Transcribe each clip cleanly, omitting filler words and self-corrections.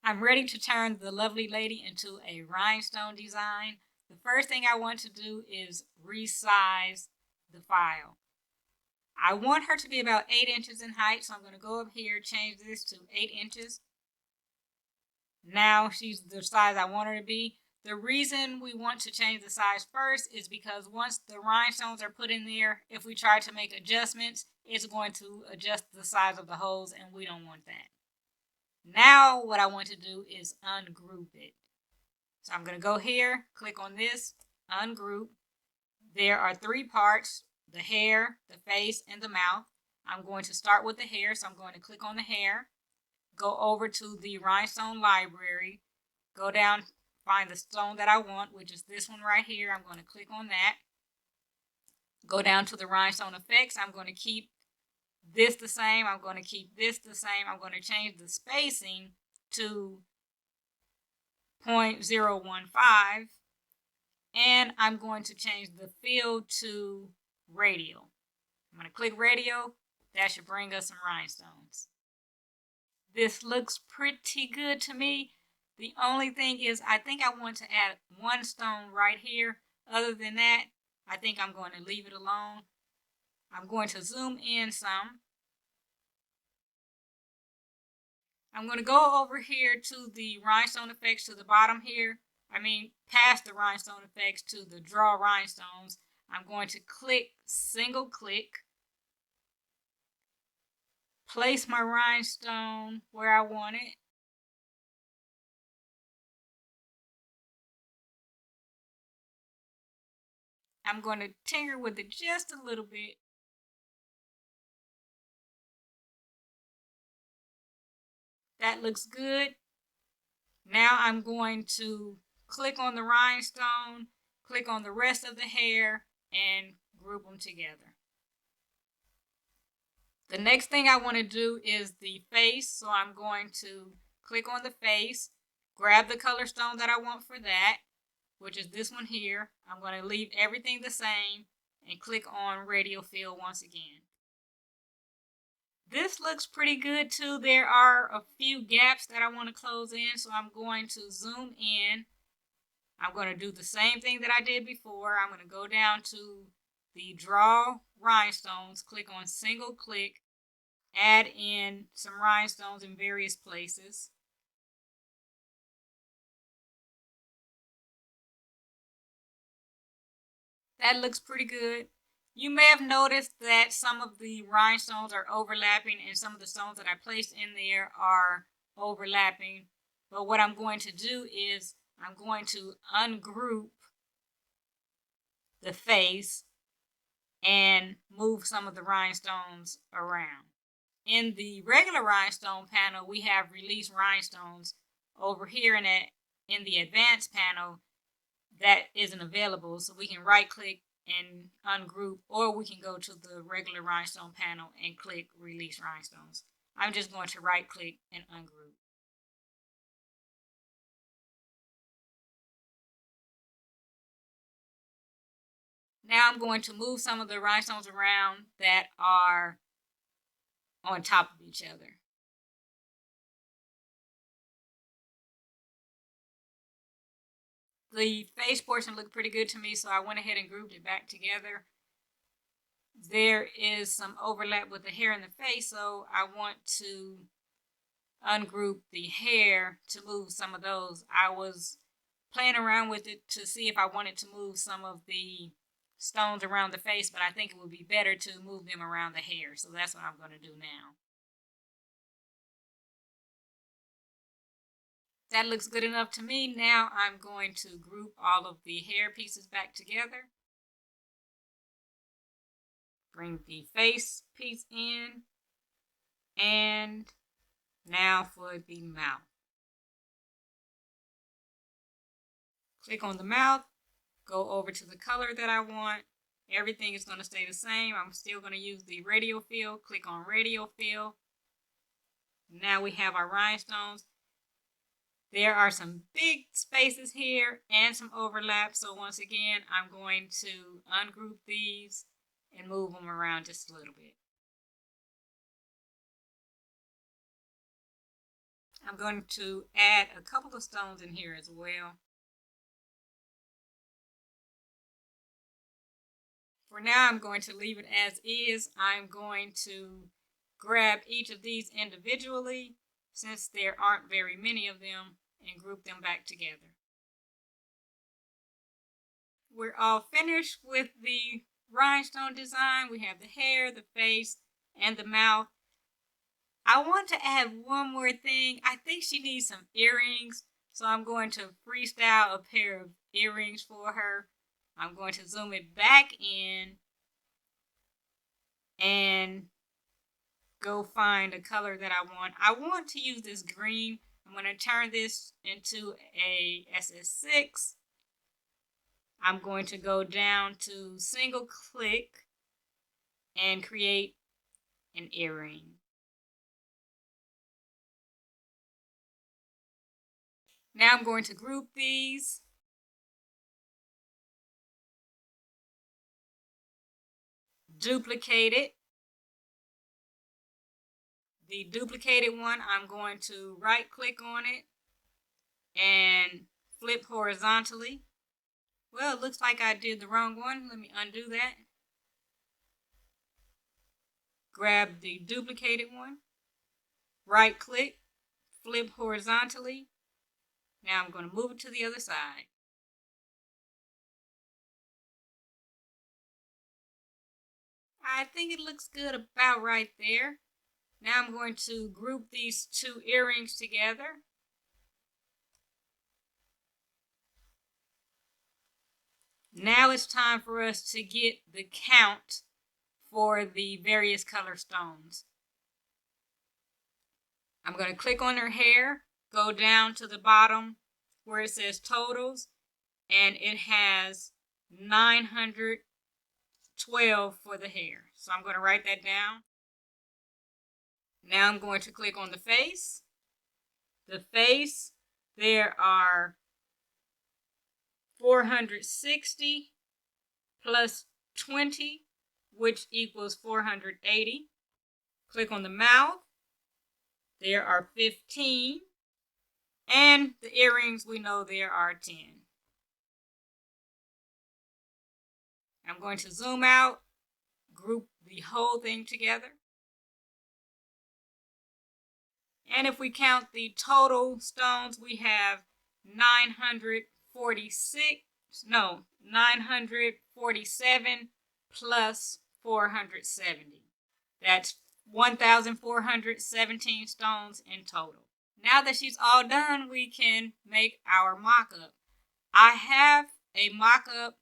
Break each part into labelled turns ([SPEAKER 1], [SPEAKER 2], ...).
[SPEAKER 1] I'm ready to turn the lovely lady into a rhinestone design. The first thing I want to do is resize the file. I want her to be about 8 inches in height, so I'm going to go up here, change this to 8 inches. Now she's the size I want her to be. The reason we want to change the size first is because once the rhinestones are put in there, if we try to make adjustments, it's going to adjust the size of the holes, and we don't want that. Now what I want to do is ungroup it. So I'm going to go here, click on this, ungroup. There are 3 parts: the hair, the face, and the mouth. I'm going to start with the hair, so I'm going to click on the hair, go over to the rhinestone library, go down, find the stone that I want, which is this one right here. I'm going to click on that. Go down to the rhinestone effects. I'm going to keep this the same. I'm going to keep this the same. I'm going to change the spacing to 0.015, and I'm going to change the fill to radial. I'm going to click radial. That should bring us some rhinestones. This looks pretty good to me. The only thing is I think I want to add 1 stone right here. Other than that, I think I'm going to leave it alone. I'm going to zoom in some. I'm going to go over here to the rhinestone effects to the bottom here. Past the rhinestone effects to the draw rhinestones. I'm going to click, single click, place my rhinestone where I want it. I'm going to tinker with it just a little bit. That looks good. Now I'm going to click on the rhinestone, click on the rest of the hair, and group them together. The next thing I want to do is the face, so I'm going to click on the face, grab the color stone that I want for that, which is this one here. I'm going to leave everything the same and click on radial fill once again. This looks pretty good too. There are a few gaps that I want to close in, so I'm going to zoom in. I'm going to do the same thing that I did before. I'm going to go down to the draw rhinestones, click on single click, add in some rhinestones in various places. That looks pretty good. You may have noticed that some of the rhinestones are overlapping and some of the stones that I placed in there are overlapping. But what I'm going to do is I'm going to ungroup the face and move some of the rhinestones around. In the regular rhinestone panel, we have release rhinestones. Over here in the advanced panel, that isn't available, so we can right click and ungroup, or we can go to the regular rhinestone panel and click release rhinestones. I'm just going to right click and ungroup. Now I'm going to move some of the rhinestones around that are on top of each other. The face portion looked pretty good to me, so I went ahead and grouped it back together. There is some overlap with the hair and the face, so I want to ungroup the hair to move some of those. I was playing around with it to see if I wanted to move some of the stones around the face, but I think it would be better to move them around the hair, so that's what I'm going to do now. That looks good enough to me. Now I'm going to group all of the hair pieces back together. Bring the face piece in, and now for the mouth. Click on the mouth, go over to the color that I want. Everything is going to stay the same. I'm still going to use the radial fill. Click on radial fill. Now we have our rhinestones. There are some big spaces here and some overlap. So once again, I'm going to ungroup these and move them around just a little bit. I'm going to add a couple of stones in here as well. For now, I'm going to leave it as is. I'm going to grab each of these individually, since there aren't very many of them, and group them back together. We're all finished with the rhinestone design. We have the hair, the face, and the mouth. I want to add one more thing. I think she needs some earrings, so I'm going to freestyle a pair of earrings for her. I'm going to zoom it back in and go find a color that I want. I want to use this green. I'm going to turn this into a SS6. I'm going to go down to single click and create an earring. Now I'm going to group these. Duplicate it. The duplicated one, I'm going to right click on it and flip horizontally. Well, it looks like I did the wrong one. Let me undo that. Grab the duplicated one, right click, flip horizontally. Now I'm going to move it to the other side. I think it looks good about right there. Now I'm going to group these two earrings together. Now it's time for us to get the count for the various color stones. I'm going to click on her hair, go down to the bottom where it says totals, and it has 912 for the hair. So I'm going to write that down. Now I'm going to click on the face. The face, there are 460 plus 20, which equals 480. Click on the mouth. There are 15. And the earrings, we know there are 10. I'm going to zoom out, group the whole thing together. And if we count the total stones, we have 947 plus 470. That's 1,417 stones in total. Now that she's all done, we can make our mock-up. I have a mock-up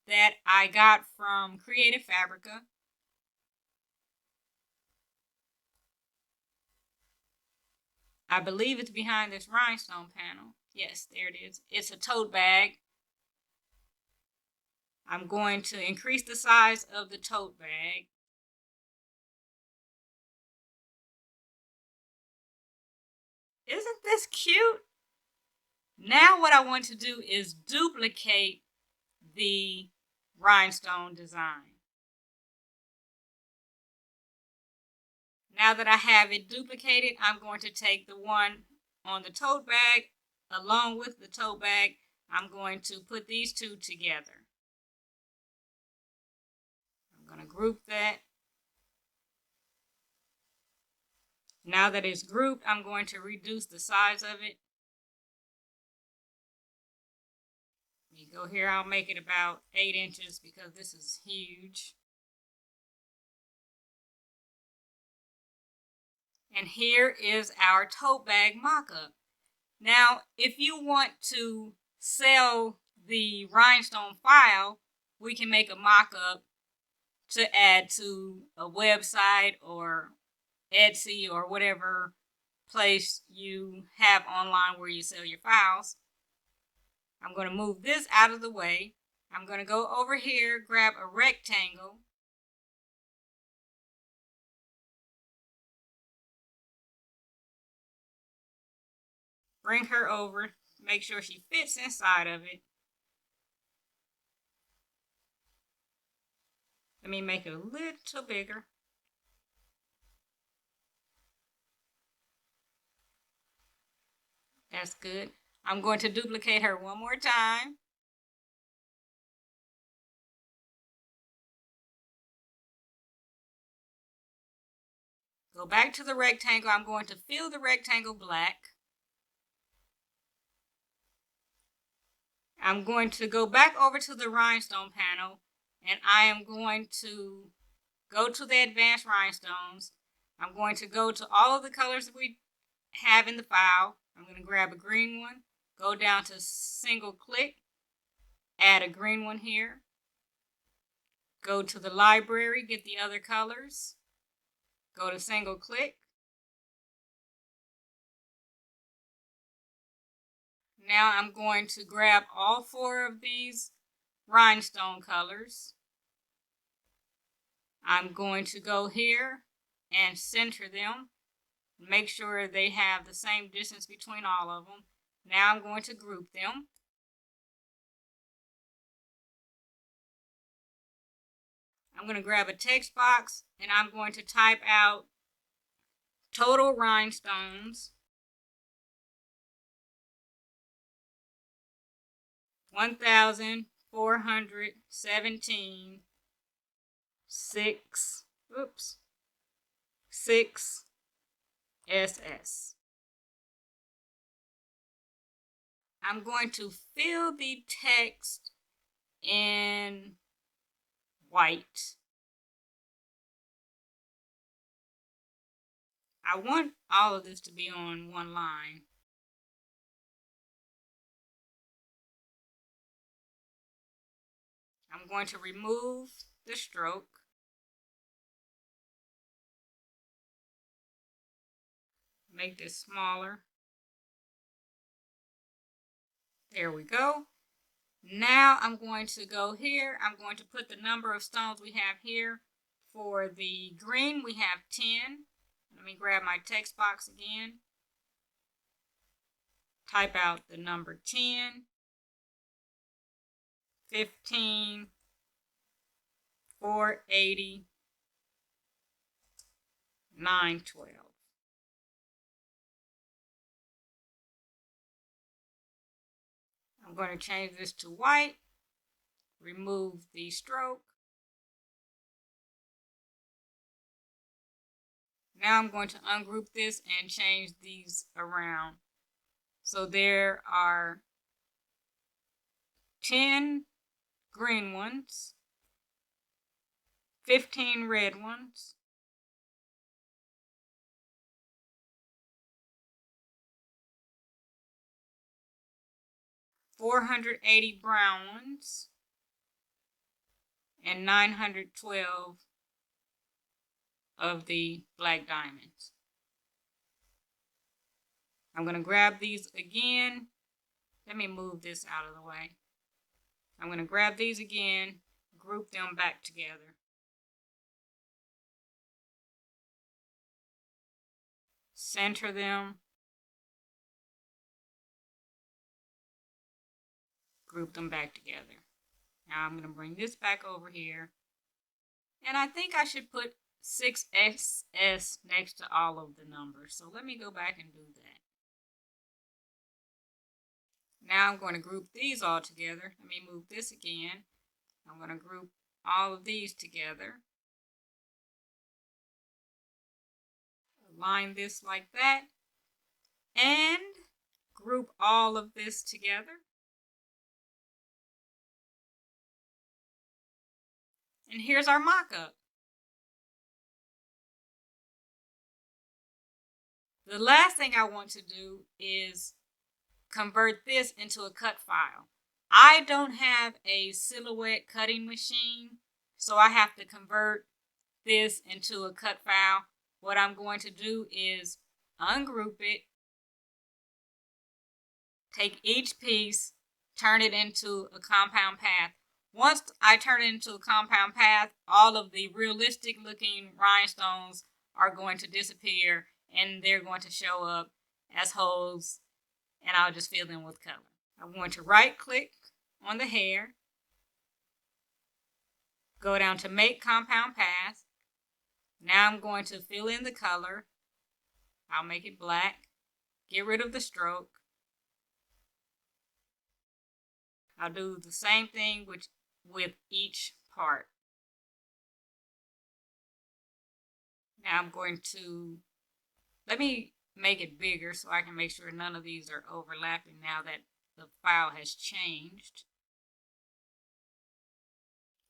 [SPEAKER 1] that I got from Creative Fabrica. I believe it's behind this rhinestone panel. Yes, there it is. It's a tote bag. I'm going to increase the size of the tote bag. Isn't this cute? Now what I want to do is duplicate the rhinestone design. Now that I have it duplicated, I'm going to take the one on the tote bag along with the tote bag. I'm going to put these two together. I'm going to group that. Now that it's grouped, I'm going to reduce the size of it. Let me go here. I'll make it about 8 inches because this is huge. And here is our tote bag mock-up. Now, if you want to sell the rhinestone file, we can make a mock-up to add to a website or Etsy or whatever place you have online where you sell your files. I'm going to move this out of the way. I'm going to go over here, grab a rectangle. Bring her over, make sure she fits inside of it. Let me make it a little bigger. That's good. I'm going to duplicate her one more time. Go back to the rectangle. I'm going to fill the rectangle black. I'm going to go back over to the rhinestone panel, and I am going to go to the advanced rhinestones. I'm going to go to all of the colors that we have in the file. I'm going to grab a green one, go down to single click, add a green one here. Go to the library, get the other colors. Go to single click. Now I'm going to grab all 4 of these rhinestone colors. I'm going to go here and center them. Make sure they have the same distance between all of them. Now I'm going to group them. I'm going to grab a text box and I'm going to type out total rhinestones 1,417 6 SS. I'm going to fill the text in white. I want all of this to be on one line. I'm going to remove the stroke. Make this smaller. There we go. Now I'm going to go here. I'm going to put the number of stones we have here. For the green, we have 10. Let me grab my text box again. Type out the number 10, 15, 480, 912. I'm going to change this to white, remove the stroke. Now I'm going to ungroup this and change these around. So there are 10 green ones, 15 red ones, 480 brown ones, and 912 of the black diamonds. I'm going to grab these again. Let me move this out of the way. I'm going to grab these again, group them back together. Center them. Group them back together. Now I'm going to bring this back over here. And I think I should put 6SS next to all of the numbers. So let me go back and do that. Now I'm going to group these all together. Let me move this again. I'm going to group all of these together. Align this like that. And group all of this together. And here's our mock-up. The last thing I want to do is convert this into a cut file. I don't have a Silhouette cutting machine, so I have to convert this into a cut file. What I'm going to do is ungroup it, take each piece, turn it into a compound path. Once I turn it into a compound path, all of the realistic looking rhinestones are going to disappear and they're going to show up as holes, and I'll just fill them with color. I'm going to right click on the hair, go down to make compound path. Now I'm going to fill in the color. I'll make it black, get rid of the stroke, I'll do the same thing with each part. Now I'm going to, let me make it bigger so I can make sure none of these are overlapping now that the file has changed.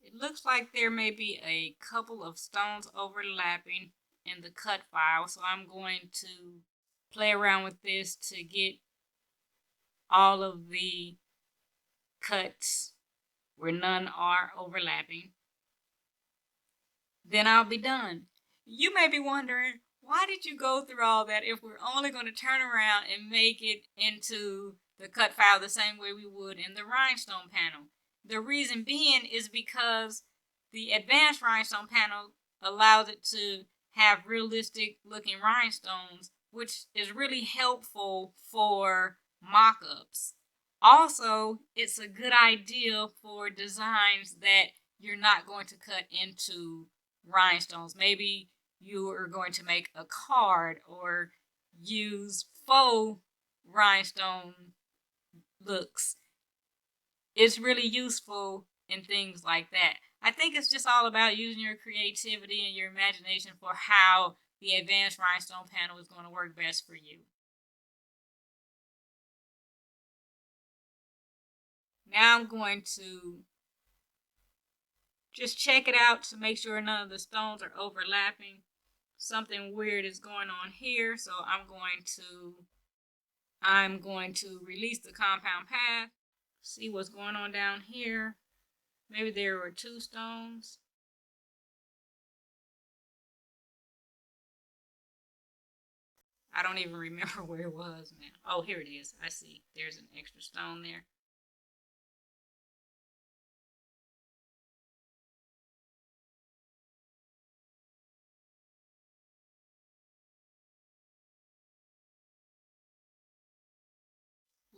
[SPEAKER 1] It looks like there may be a couple of stones overlapping in the cut file, so I'm going to play around with this to get all of the cuts where none are overlapping. Then I'll be done. You may be wondering, why did you go through all that if we're only going to turn around and make it into the cut file the same way we would in the rhinestone panel? The reason being is because the advanced rhinestone panel allows it to have realistic looking rhinestones, which is really helpful for mock-ups. Also, it's a good idea for designs that you're not going to cut into rhinestones. Maybe you are going to make a card or use faux rhinestone looks. It's really useful in things like that. I think it's just all about using your creativity and your imagination for how the advanced rhinestone panel is going to work best for you. Now I'm going to just check it out to make sure none of the stones are overlapping. Something weird is going on here, so I'm going to release the compound path. See what's going on down here. Maybe there were two stones. I don't even remember where it was now. Oh, here it is. I see. There's an extra stone there.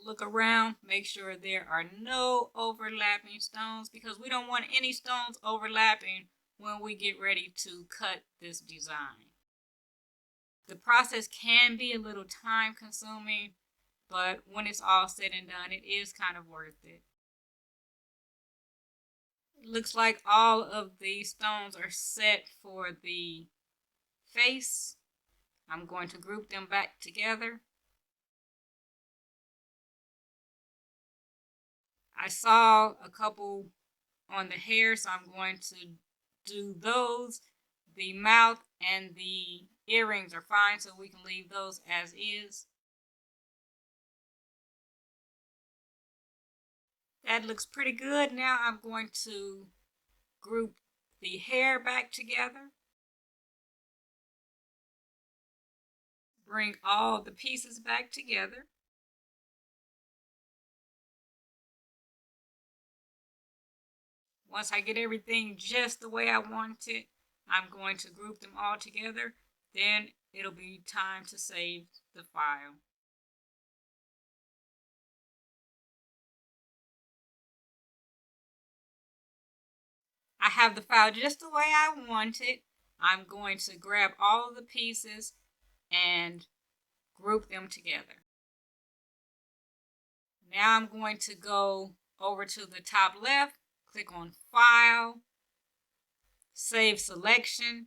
[SPEAKER 1] Look around, make sure there are no overlapping stones because we don't want any stones overlapping when we get ready to cut this design. The process can be a little time consuming, but when it's all said and done, it is kind of worth it. It looks like all of the stones are set for the face. I'm going to group them back together. I saw a couple on the hair, so I'm going to do those. The mouth and the earrings are fine, so we can leave those as is. That looks pretty good. Now I'm going to group the hair back together. Bring all the pieces back together. Once I get everything just the way I want it, I'm going to group them all together. Then it'll be time to save the file. I have the file just the way I want it. I'm going to grab all of the pieces and group them together. Now I'm going to go over to the top left, click on File, Save Selection,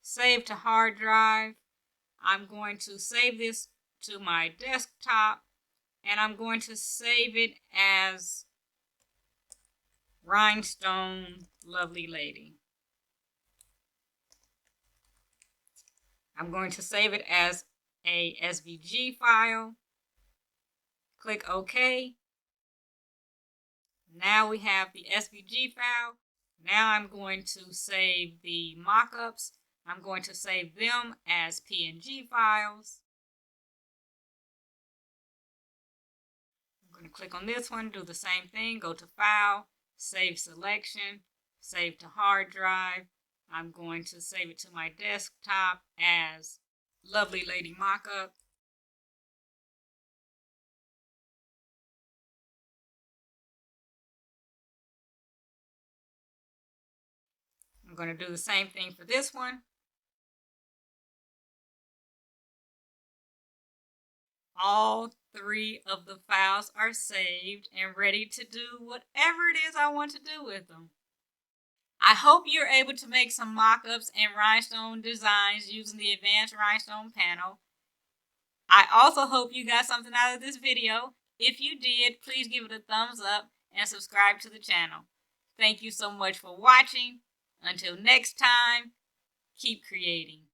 [SPEAKER 1] Save to Hard Drive. I'm going to save this to my desktop, and I'm going to save it as Rhinestone Lovely Lady. I'm going to save it as a SVG file. Click OK. Now we have the SVG file. Now I'm going to save the mockups. I'm going to save them as PNG files. I'm going to click on this one, do the same thing, go to File, Save Selection, Save to Hard Drive. I'm going to save it to my desktop as Lovely Lady Mockup. I'm going to do the same thing for this one. All 3 of the files are saved and ready to do whatever it is I want to do with them. I hope you're able to make some mock-ups and rhinestone designs using the Advanced Rhinestone Panel. I also hope you got something out of this video. If you did, please give it a thumbs up and subscribe to the channel. Thank you so much for watching. Until next time, keep creating.